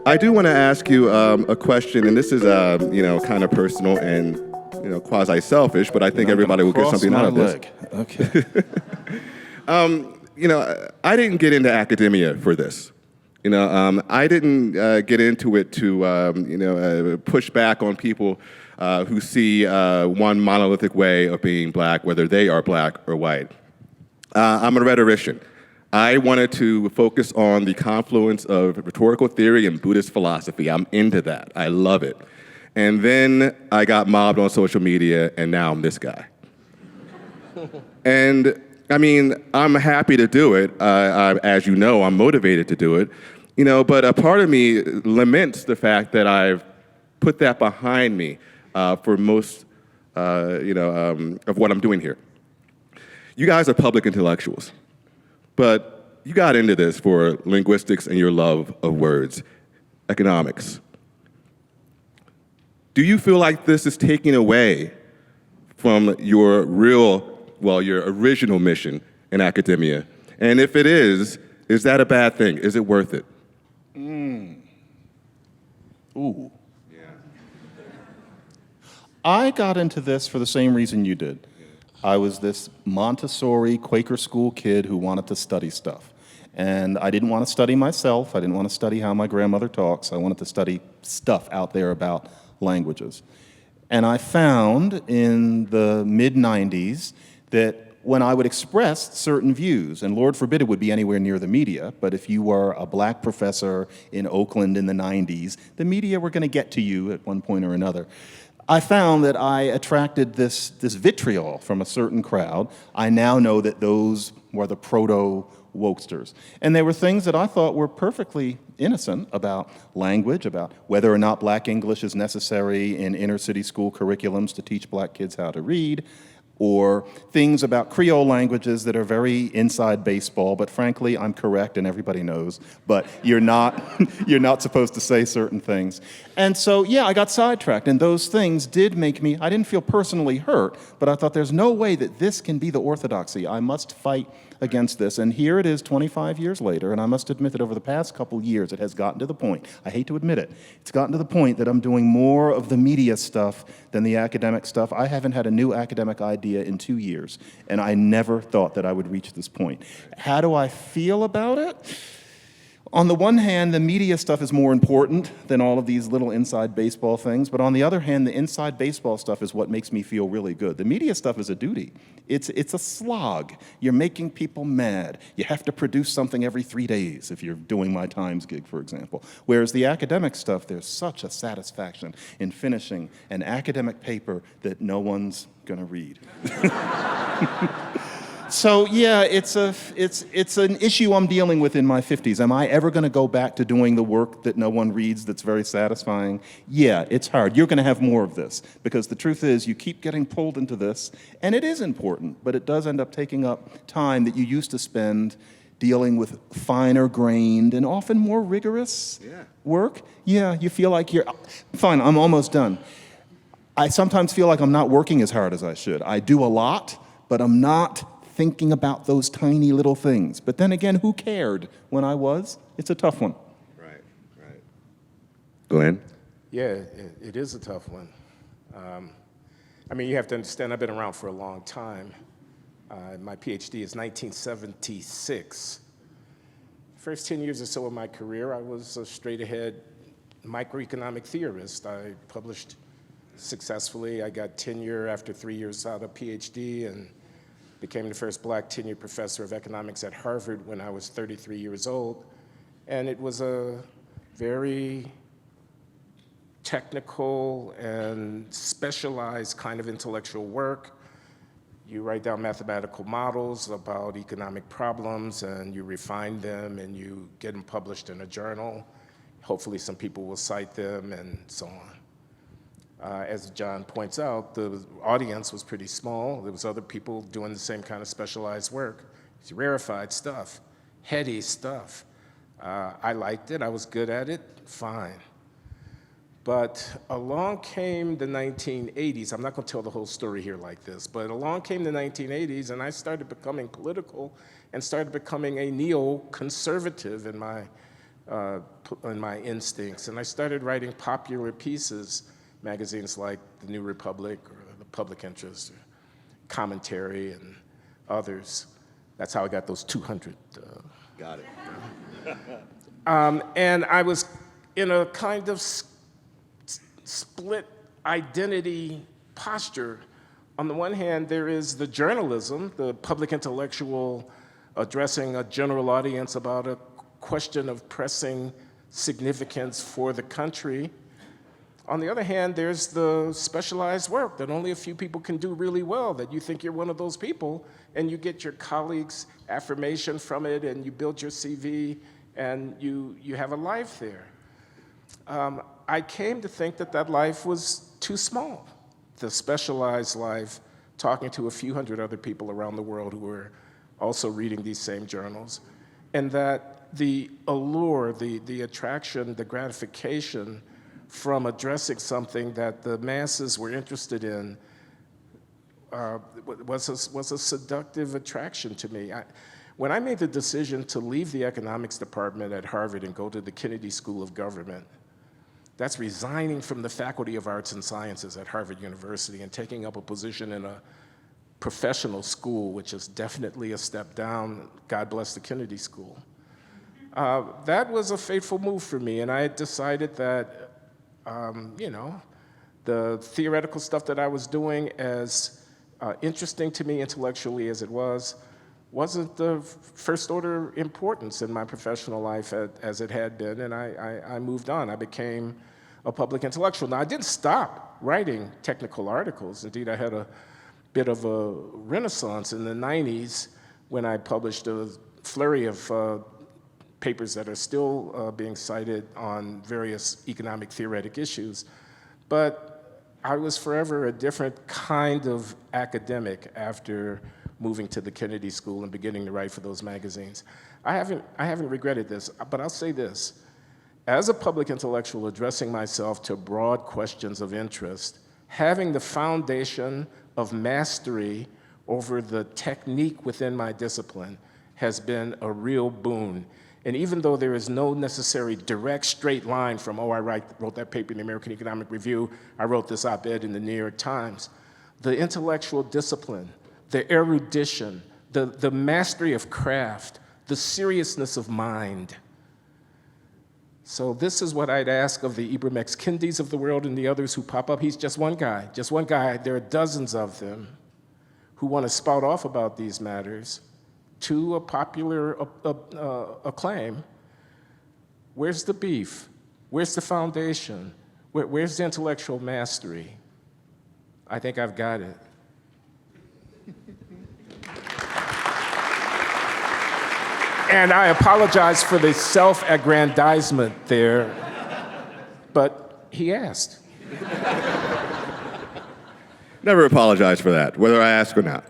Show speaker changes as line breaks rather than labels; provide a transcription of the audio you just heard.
I do want to ask you a question, and this is, kind of personal and, quasi-selfish, but I think everybody will get something out of this.
Okay.
I didn't get into academia for this. I didn't get into it to, push back on people who see one monolithic way of being black, whether they are black or white. I'm a rhetorician. I wanted to focus on the confluence of rhetorical theory and Buddhist philosophy. I'm into that. I love it. And then I got mobbed on social media, and now I'm this guy. And I'm happy to do it. As you know, I'm motivated to do it. But a part of me laments the fact that I've put that behind me for most, of what I'm doing here. You guys are public intellectuals, but you got into this for linguistics and your love of words, economics. Do you feel like this is taking away from your original mission in academia? And if it is that a bad thing? Is it worth it?
Ooh. Yeah. I got into this for the same reason you did. I was this Montessori Quaker school kid who wanted to study stuff. And I didn't want to study myself. I didn't want to study how my grandmother talks. I wanted to study stuff out there about languages. And I found in the mid-90s that when I would express certain views, and Lord forbid it would be anywhere near the media, but if you were a black professor in Oakland in the 90s, the media were going to get to you at one point or another. I found that I attracted this vitriol from a certain crowd. I now know that those were the proto-wokesters. And they were things that I thought were perfectly innocent about language, about whether or not black English is necessary in inner city school curriculums to teach black kids how to read, or things about Creole languages that are very inside baseball, but frankly, I'm correct and everybody knows, but you're not supposed to say certain things. And so, yeah, I got sidetracked, and those things did make me, I didn't feel personally hurt, but I thought there's no way that this can be the orthodoxy. I must fight against this. And here it is 25 years later, and I must admit that over the past couple years, it has gotten to the point, I hate to admit it, it's gotten to the point that I'm doing more of the media stuff than the academic stuff. I haven't had a new academic idea in 2 years, and I never thought that I would reach this point. How do I feel about it? On the one hand, the media stuff is more important than all of these little inside baseball things, but on the other hand, the inside baseball stuff is what makes me feel really good. The media stuff is a duty. It's a slog. You're making people mad. You have to produce something every 3 days if you're doing my Times gig, for example. Whereas the academic stuff, there's such a satisfaction in finishing an academic paper that no one's gonna read. So yeah, it's an issue I'm dealing with in my 50s. Am I ever going to go back to doing the work that no one reads that's very satisfying? Yeah, it's hard. You're going to have more of this, because the truth is you keep getting pulled into this, and it is important, but it does end up taking up time that you used to spend dealing with finer grained and often more rigorous work. Yeah, you feel like you're, fine, I'm almost done. I sometimes feel like I'm not working as hard as I should. I do a lot, but I'm not thinking about those tiny little things. But then again, who cared when I was? It's a tough one.
Right. Glenn?
Yeah, it is a tough one. You have to understand, I've been around for a long time. My PhD is 1976. First 10 years or so of my career, I was a straight-ahead microeconomic theorist. I published successfully. I got tenure after 3 years out of PhD, and became the first black tenured professor of economics at Harvard when I was 33 years old. And it was a very technical and specialized kind of intellectual work. You write down mathematical models about economic problems, and you refine them, and you get them published in a journal. Hopefully some people will cite them, and so on. As John points out, the audience was pretty small. There was other people doing the same kind of specialized work. It's rarefied stuff, heady stuff. I liked it, I was good at it, fine. But along came the 1980s. I'm not going to tell the whole story here like this, but along came the 1980s, and I started becoming political and started becoming a neoconservative in my in my instincts. And I started writing popular pieces, magazines like The New Republic or The Public Interest, or Commentary, and others. That's how I got those 200.
Got it.
And I was in a kind of split identity posture. On the one hand, there is the journalism, the public intellectual addressing a general audience about a question of pressing significance for the country. On the other hand, there's the specialized work that only a few people can do really well, that you think you're one of those people, and you get your colleagues' affirmation from it, and you build your CV, and you have a life there. I came to think that that life was too small, the specialized life, talking to a few hundred other people around the world who were also reading these same journals, and that the allure, the attraction, the gratification from addressing something that the masses were interested in was a seductive attraction to me. When I made the decision to leave the economics department at Harvard and go to the Kennedy School of Government, that's resigning from the Faculty of Arts and Sciences at Harvard University and taking up a position in a professional school, which is definitely a step down. God bless the Kennedy School. That was a fateful move for me, and I had decided that, the theoretical stuff that I was doing, as interesting to me intellectually as it wasn't the first order importance in my professional life as it had been, and I moved on. I became a public intellectual. Now, I didn't stop writing technical articles. Indeed, I had a bit of a renaissance in the 90s when I published a flurry of papers that are still being cited on various economic theoretic issues. But I was forever a different kind of academic after moving to the Kennedy School and beginning to write for those magazines. I haven't regretted this, but I'll say this. As a public intellectual addressing myself to broad questions of interest, having the foundation of mastery over the technique within my discipline has been a real boon. And even though there is no necessary direct straight line from, I wrote that paper in the American Economic Review, I wrote this op-ed in the New York Times, the intellectual discipline, the erudition, the mastery of craft, the seriousness of mind. So this is what I'd ask of the Ibram X. Kendis of the world and the others who pop up. He's just one guy. There are dozens of them who want to spout off about these matters to a popular acclaim. Where's the beef? Where's the foundation? Where's the intellectual mastery? I think I've got it. And I apologize for the self-aggrandizement there, but he asked.
Never apologize for that, whether I ask or not.